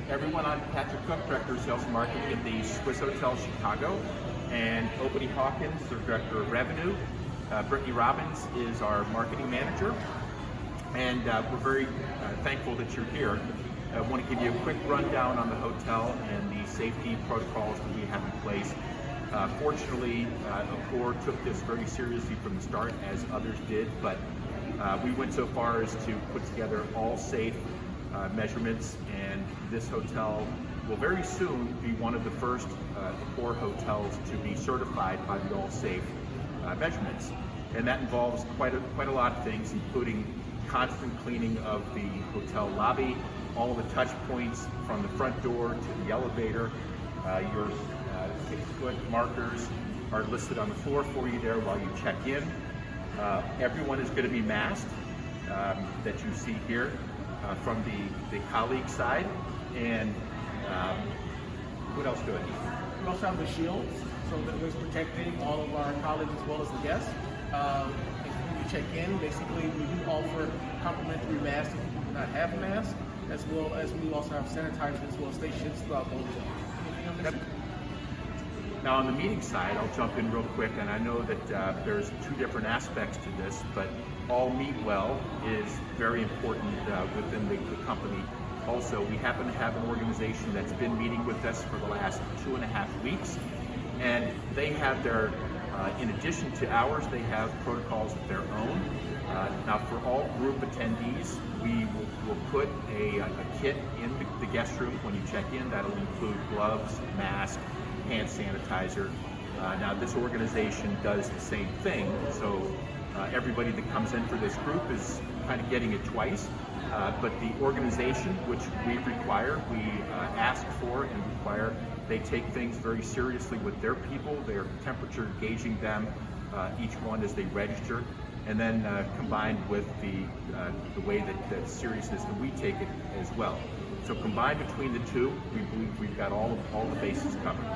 Everyone, I'm Patrick Cook, Director of Sales and Marketing at the Swissotel Chicago, and Opie Hawkins is our Director of Revenue. Brittany Robbins is our Marketing Manager, and we're very thankful that you're here. I want to give you a quick rundown on the hotel and the safety protocols that we have in place. Fortunately, Accor took this very seriously from the start, as others did, but we went so far as to put together all safe measurements, and this hotel will very soon be one of the first Accor hotels to be certified by the All Safe measurements. And that involves quite a lot of things, including constant cleaning of the hotel lobby, all the touch points from the front door to the elevator. Your 6-foot markers are listed on the floor for you there while you check in. Everyone is going to be masked that you see here from the colleague side. And what else do I need? We also have the shields, so that it's protecting all of our colleagues as well as the guests. When you check in, basically we do offer complimentary masks if you do not have a mask, as well as we also have sanitizers as well as stations throughout the hotel. Anything I'm missing? Now on the meeting side, I'll jump in real quick, and I know that there's two different aspects to this, but all meet well is very important within the company. Also, we happen to have an organization that's been meeting with us for the last 2.5 weeks, and they have their, in addition to ours, they have protocols of their own. Now for all group attendees, we will put a kit in the guest room when you check in. That'll include gloves, mask, hand sanitizer. Now this organization does the same thing, so everybody that comes in for this group is kind of getting it twice. But the organization, which we require, we ask for and require, they take things very seriously with their people. They're temperature gauging them, each one as they register, and then combined with the way that seriousness that we take it as well. So combined between the two, we believe we've got all the bases covered.